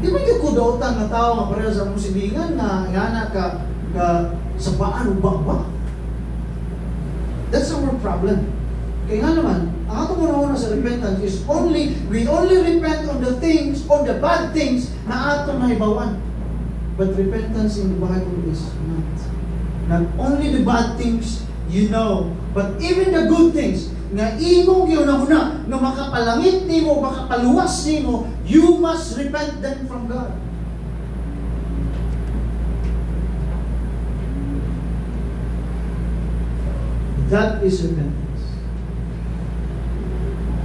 Di man yung kudautan ng tao nga pareha sa mong silingan na nga ka sa paan o bakba. That's our problem. Kaya nga naman, ang atong una sa repentance is we only repent on the things, on the bad things na atong naibawan. But repentance in the Bible is not only the bad things you know, but even the good things nga imong giuna-una na makapalangit nimo, makapaluwas nimo, you must repent them from God. That is repentance.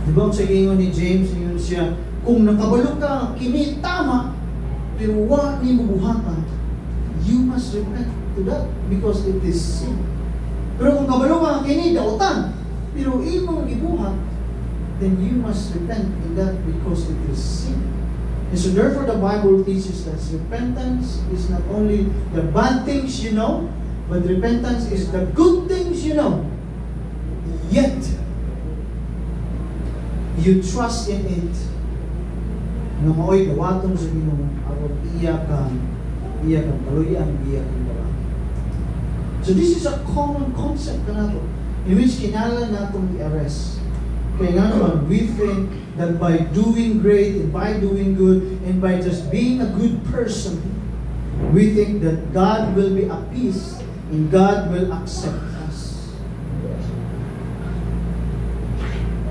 Diba sa ingon ni James, ingon siya, kung nakabalo ka, kini tama, pero wa ni bubuhatan, you must repent to that because it is sin. Pero kung kabalo ka, kini dautan, pero imong gibuhat, then you must repent in that because it is sin. And so therefore the Bible teaches that repentance is not only the bad things you know, but repentance is the good things you know. Yet, you trust in it na maoy dawaton sa Ginoo aron iya kang kaluyan, iya kang dalan. So this is a common concept kanato in which kinahanglan natong i-arrest. Kaya nga naman, we think that by doing great and by doing good and by just being a good person, we think that God will be appeased and God will accept us.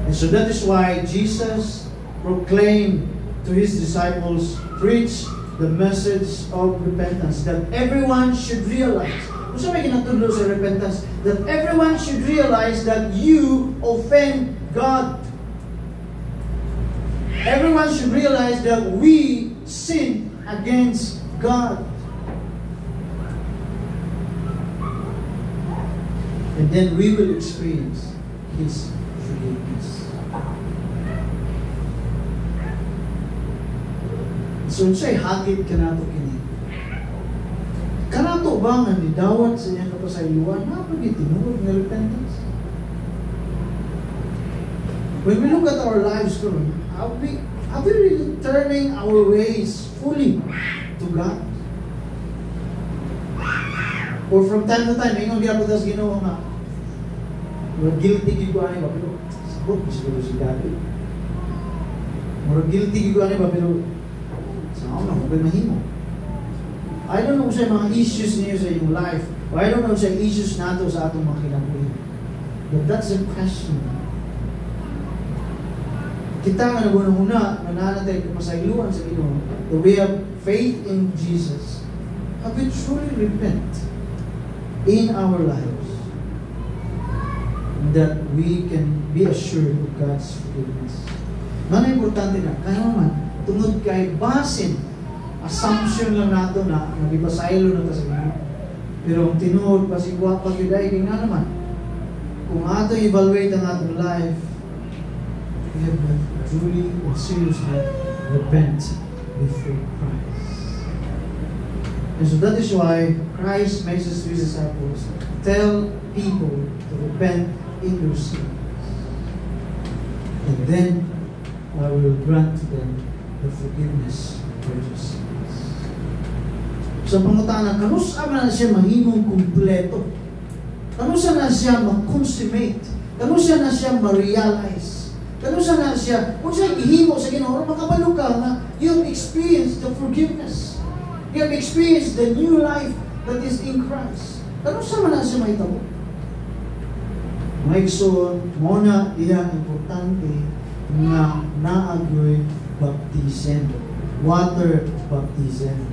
And so that is why Jesus proclaimed to His disciples, preach the message of repentance, that everyone should realize. Kung saan may ginatudlo sa repentance? That everyone should realize that you offend God. Everyone should realize that we sin against God. And then we will experience His forgiveness. So, siya'y hatid ka na ito kini. Kanato ba nga nidawat sa iyang kapasayuan? Napag-itinurog na repentance? When we look at our lives, are we really turning our ways fully to God? Or from time to time, ingon di ako tas Ginoo nga, we're guilty giguan ba, pero sabot siguro si David. We're guilty giguan ba, pero saan ako na mahimo? I don't know sa mga issues niyo sa iyong life, or I don't know sa issues nato sa atong mga kinabuhi. But that's the question. Kita nga naguna-una, nananatay masayluan sa Ginoo, that we have faith in Jesus. Have we truly repent in our lives that we can be assured of God's forgiveness? Ano importante na, kaya naman, tungod kay basin, assumption lang nato na nagipasaylo na ta sa Ginoo. Pero ang tinuod, pasigwa pag yuday, kaya nga naman, kung ato evaluate ang atong life, we have to truly and seriously repent before Christ. And so that is why Christ makes His disciples tell people to repent in their sins. And then I will grant to them the forgiveness of their sins. So pangutana, kanusa na siya mahimong kumpleto? Kanusa na siya ma-consummate? Kanusa na siya ma-realize? Kanusa na siya, kung siya ihimo sa Ginoo, makabalo ka na you have experienced the forgiveness. You have experienced the new life that is in Christ. Kanusa man na siya mahitabo? Maigsoon, muna diya importante na naagoy baptism. Water baptism.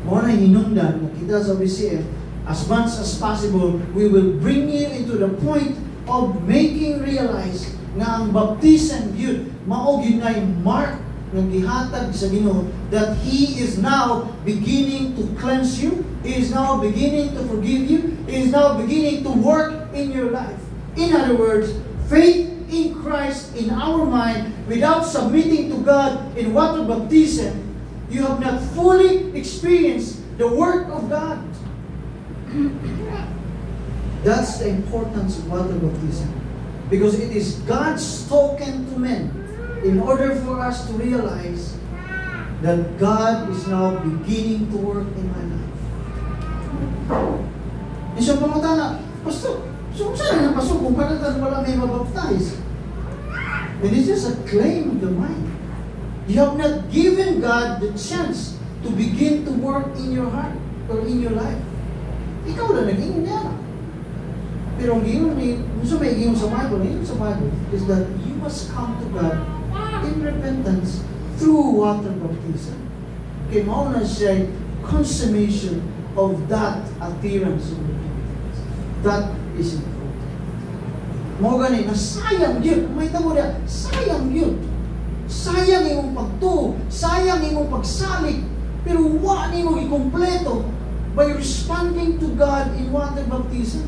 Muna hinungdan na kita sa BCF, as much as possible, we will bring you into the point of making realize na ang baptism yun, maog yun na yung mark ng gihatag sa Ginoo that He is now beginning to cleanse you, He is now beginning to forgive you, He is now beginning to work in your life. In other words, faith in Christ in our mind without submitting to God in water baptism, you have not fully experienced the work of God. That's the importance of water baptism. Because it is God's token to men in order for us to realize that God is now beginning to work in my life. And so, pangutana, Pastor, so saan na pasok kung panatan wala may mabaptize? And it's just a claim of the mind. You have not given God the chance to begin to work in your heart or in your life. Ikaw lang nag-ingon niya. Pero ang ingon ni, gusto may ingon sa Bible, is that you must come to God in repentance through water baptism. Kaya mauna siya consummation of that appearance of repentance. That is important. Mga gani, na sayang yun. May tamo niya, sayang yun. Sayang imong pagtuo, sayang imong pagsalig, pero wa nimo ikumpleto by responding to God in water baptism.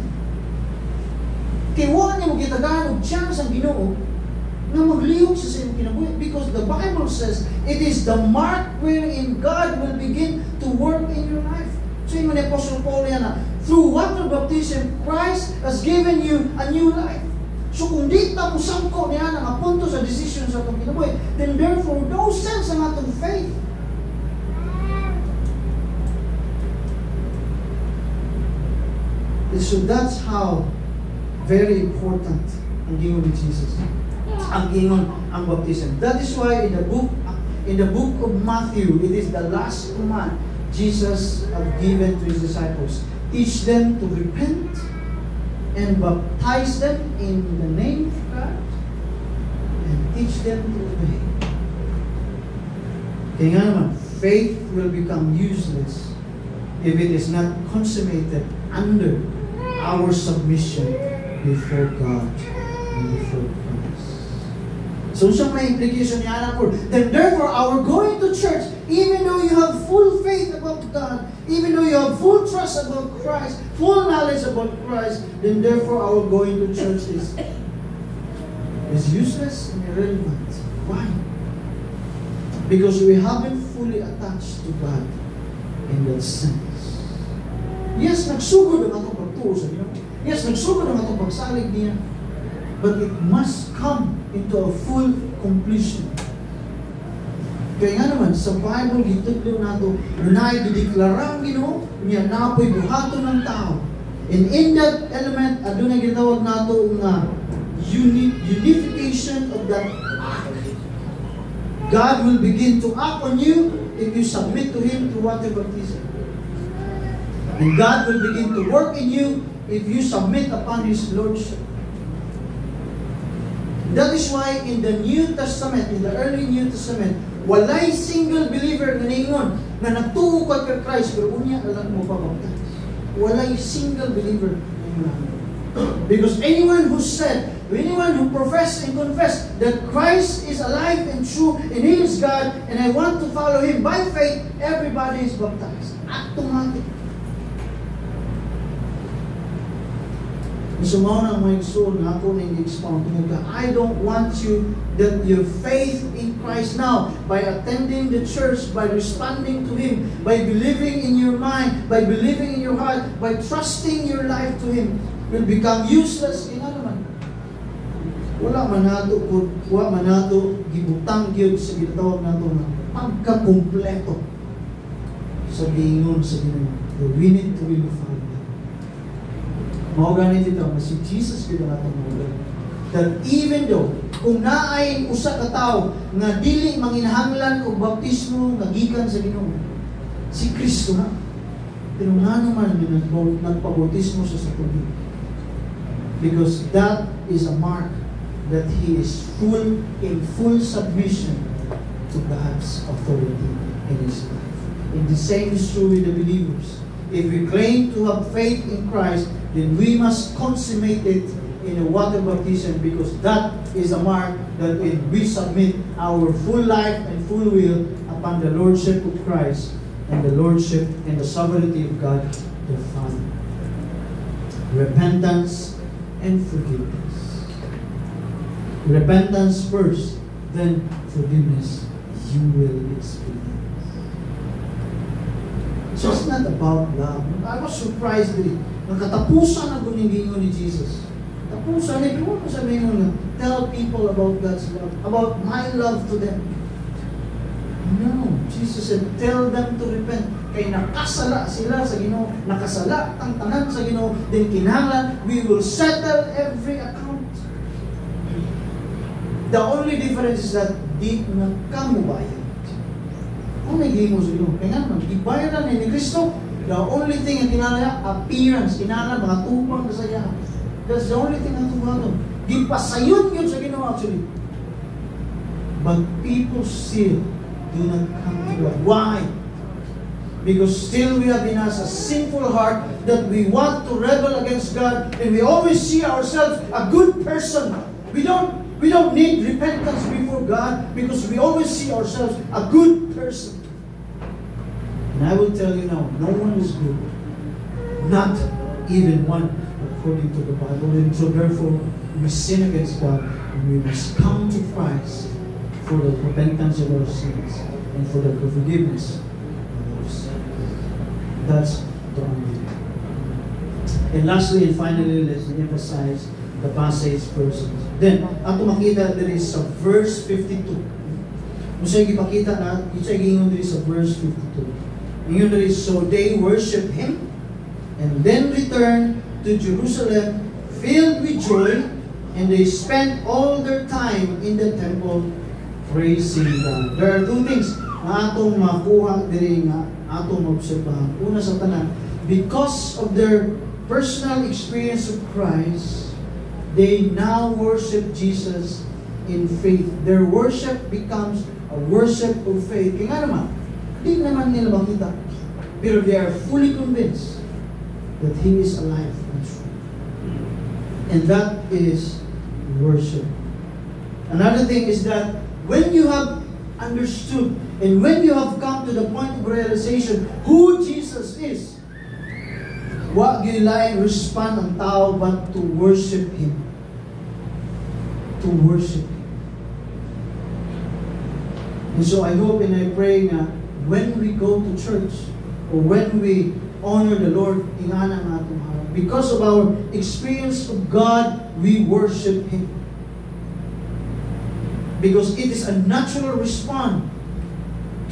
Kaya wa nimo gitagahan og chance ang Ginoo na maglihok sa imong kinabuhi, because the Bible says it is the mark wherein God will begin to work in your life. So yung ni Apostle Paul yan na, through water baptism, Christ has given you a new life. So kung di na musangko niya ang apunto sa decision sa itong kinabuhi, then therefore, no sense ang atong faith. So that's how very important ang gingon ni Jesus. Ang gingon ang baptism. That is why in the book of Matthew, it is the last command Jesus had given to His disciples. Teach them to repent and baptize them in the name of God and teach them to obey. Kaya nga naman, faith will become useless if it is not consummated under our submission before God and before Christ. So siyang may implication niya na po. Then therefore, our going to church, even though you have full faith about God, even though you have full trust about Christ, full knowledge about Christ, then therefore our going to church is useless and irrelevant. Why? Because we haven't fully attached to God in that sense. Yes, nagsugod ang atong pagtuo sa Ginoo. Yes, nagsugod ang atong pagsalig niya. But it must come into a full completion. Kaya nga naman, sa Bible, gitudlo nato, na i-deklara ang Ginoo, niya napoy buhaton ng tao. And in that element, adun na gitawag nato nga unification of that act. God will begin to act on you if you submit to Him through water baptism. And God will begin to work in you if you submit upon His Lordship. That is why in the New Testament, in the early New Testament, walay single believer na ningon na nagtuo ka kay Christ pero unya lang mo pabaptize. Walay single believer na ningon. Because anyone who professed and confessed that Christ is alive and true and He is God and I want to follow Him by faith, everybody is baptized. Automatic. So mao na mga igsoon na ako nang expound tungod I don't want you that your faith in Christ now by attending the church, by responding to Him, by believing in your mind, by believing in your heart, by trusting your life to Him will become useless. Ina naman. Wala man nato gibutang gyud sa gitawag nato na pagkakumpleto sa gingon sa Ginoo. We need to really find mao ganit ito, na si Jesus kita natong maulan. That even though, kung naay usa ka tao nga dili manginahanglan og baptismo nga gikan sa Ginoo, si Kristo na. Pero nga naman nagpabautismo sa tubig. Because that is a mark that he is in full submission to God's authority in his life. And the same is true with the believers. If we claim to have faith in Christ, then we must consummate it in a water baptism, because that is a mark that when we submit our full life and full will upon the Lordship of Christ and the Lordship and the sovereignty of God the Father. Repentance and forgiveness. Repentance first, then forgiveness you will experience. So it's not about love. I was surprised din. Nagkatapusan ang guningingo ni Jesus. Tapusan, if you want to sabihin mo na, tell people about God's love, about my love to them. No. Jesus said, tell them to repent. Kaya nakasala sila sa Ginoo, nakasala ang tanan sa Ginoo, then kinahanglan, we will settle every account. The only difference is that di na kamo bayad. Kung naging mo sa Ginoo, kaya nga, ibayaran ni Kristo. The only thing ang kinahanglan, appearance, kinahanglan, mga tupang kasaya. That's the only thing ang tupang. Di pasayon yun sa Ginoo actually. But people still do not come to God. Why? Because still we have in us a sinful heart that we want to rebel against God, and we always see ourselves a good person. We don't need repentance before God because we always see ourselves a good person. And I will tell you now, no one is good. Not even one, according to the Bible. And so therefore, we sin against God, and we must come to Christ for the repentance of our sins and for the forgiveness of our sins. That's the only thing. And lastly and finally, let's emphasize the passage first. Then, ato makita diri sa verse 52. Kung sa'yo ipakita na, isa gingon diri sa verse 52. Ingon diri, so they worship Him and then return to Jerusalem filled with joy, and they spent all their time in the temple praising God. There are two things na atong makuha diri nga atong obserbahan. Una sa tanan, because of their personal experience of Christ, they now worship Jesus in faith. Their worship becomes a worship of faith. Kaya nga naman, di naman nila makita. Pero they are fully convinced that He is alive and true. And that is worship. Another thing is that when you have understood and when you have come to the point of realization who Jesus is, wa gyud respond ang tao but to worship Him. To worship Him. And so I hope and I pray na when we go to church or when we honor the Lord, ingana nga atong heart. Because of our experience of God, we worship Him. Because it is a natural response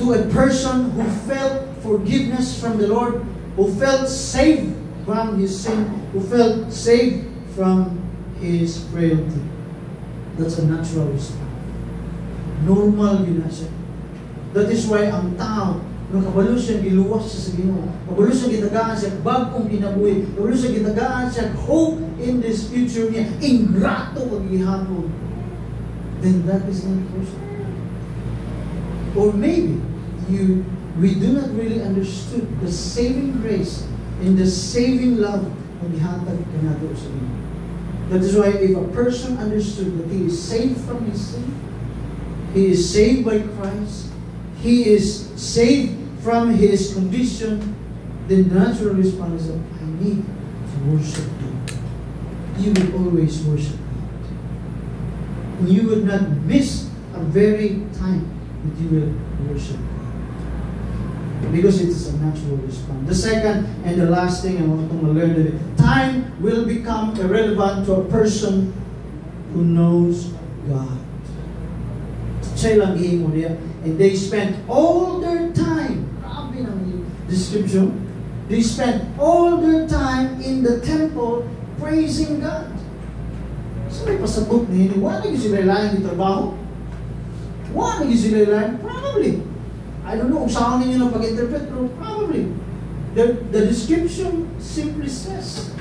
to a person who felt forgiveness from the Lord, who felt saved from his sin, who felt saved from his frailty. That's a natural response. Normal yun na siya. That is why ang tao, nung kabalo siya, giluwas siya sa Ginoo. Kabalo siya, gitagaan siya, bagong kinabuhi. Kabalo siya, gitagaan siya, hope in this future niya. Ingrato pag-ihapon. Then that is not worship. Or maybe we do not really understood the saving grace and the saving love na gihatag kanato sa Ginoo. That is why if a person understood that he is saved from his sin, he is saved by Christ, he is saved from his condition, then the natural response is that I need to worship God. You will always worship God. You would not miss a very time that you will worship God. Because it is a natural response. The second and the last thing I want to learn today, time will become irrelevant to a person who knows God. Siya lang ihimo niya. And they spent all their time, grabe ng description, they spent all their time in the temple praising God. So may pasabot niya, wala naging sila ilang yung trabaho? Wala naging sila ilang? Probably. I don't know kung saan ninyo na pag-interpret, pero probably. The description simply says,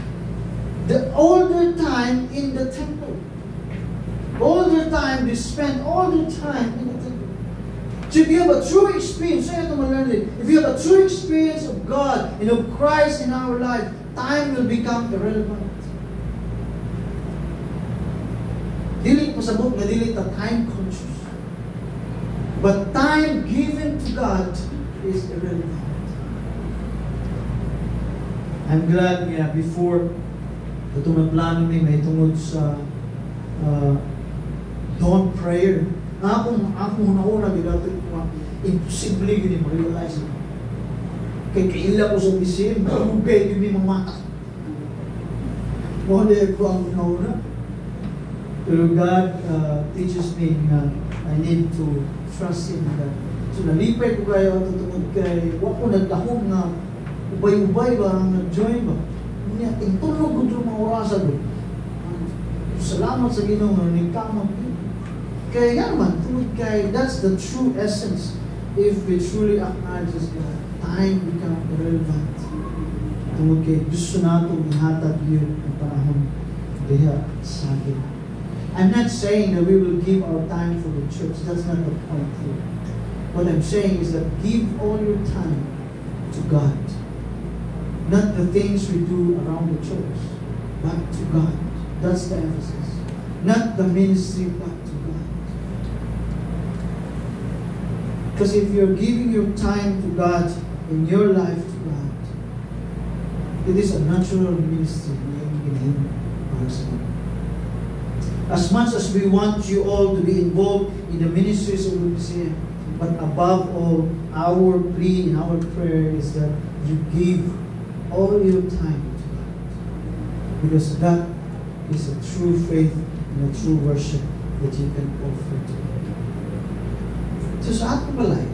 all their time in the temple. All their time, they spent all their time in the temple. So if you have a true experience, if you have a true experience of God and of Christ in our life, time will become irrelevant. Dili pasabot na dili ta time conscious. But time given to God is irrelevant. I'm glad nga before itong plano ni may tungod sa dawn prayer. Akong una-una, imposible yun yung ma-realize. Kaya kaila ko sa bisin, marugay yun yung mamata. Wala ko ang una. Pero God teaches me na I need to trust Him that. So nalipay ko kayo at tutungod kay wako nagdahog na ubay-ubay ba ang nag-join ba? Niya, intulog ko doon mga orasan doon. Salamat sa Ginoo nga nagkamag yun. Kaya nga naman, tungod kay that's the true essence. If we truly acknowledge God, time become irrelevant. Tungod kay gusto nato ihatag yun ang panahon diha sa akin. I'm not saying that we will give our time for the church. That's not the point here. What I'm saying is that give all your time to God. Not the things we do around the church, but to God. That's the emphasis. Not the ministry, but to God. Because if you're giving your time to God, in your life to God, it is a natural ministry. As much as we want you all to be involved in the ministries of the museum, but above all, our plea and our prayer is that you give all your time to God. Because that is a true faith and a true worship that you can offer to God. So sa ating balay,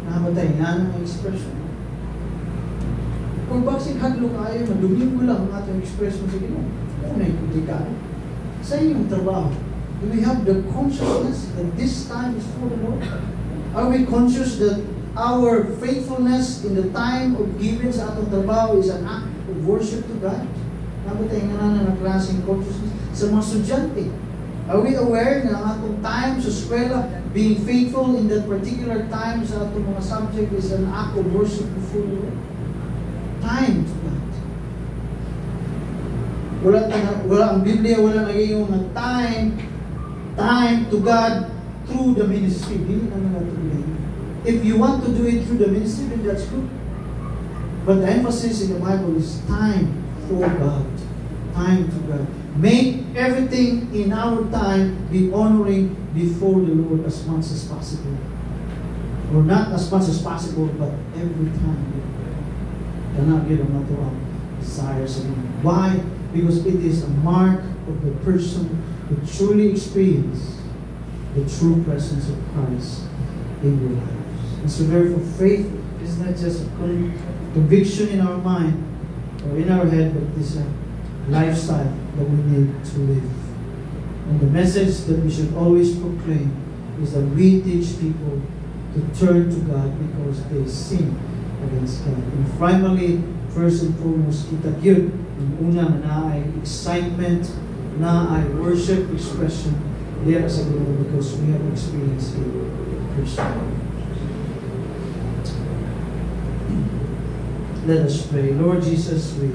nakabatay nga ng expression. Kung bakit hadlo kayo, maduming mo lang ang ating expression sa Ginoo. Kung naikuti ka, sa inyong trabaho, do we have the consciousness that this time is for the Lord? Are we conscious that our faithfulness in the time of giving sa atong trabaho is an act of worship to God? Nabatay nga na klaseng consciousness sa mga estudyante. Are we aware na ang atong time sa eskwela, being faithful in that particular time sa atong mga subject is an act of worship before the Lord? Time to God. Wala ang Biblia, wala naging time to God through the ministry. Hindi naman natin. If you want to do it through the ministry, then that's good. But the emphasis in the Bible is time for God. Time to God. Make everything in our time be honoring before the Lord as much as possible. Or not as much as possible, but every time. Cannot get a matter of desires. Why? Because it is a mark of the person who truly experienced the true presence of Christ in your lives. And so therefore, faith is not just a conviction in our mind or in our head, but it is a lifestyle that we need to live. And the message that we should always proclaim is that we teach people to turn to God because they sin against God. And primarily, first and foremost, kita yun, yung una na ay excitement, na ay worship expression there sa Lord because we have experienced it personally. Let us pray. Lord Jesus, we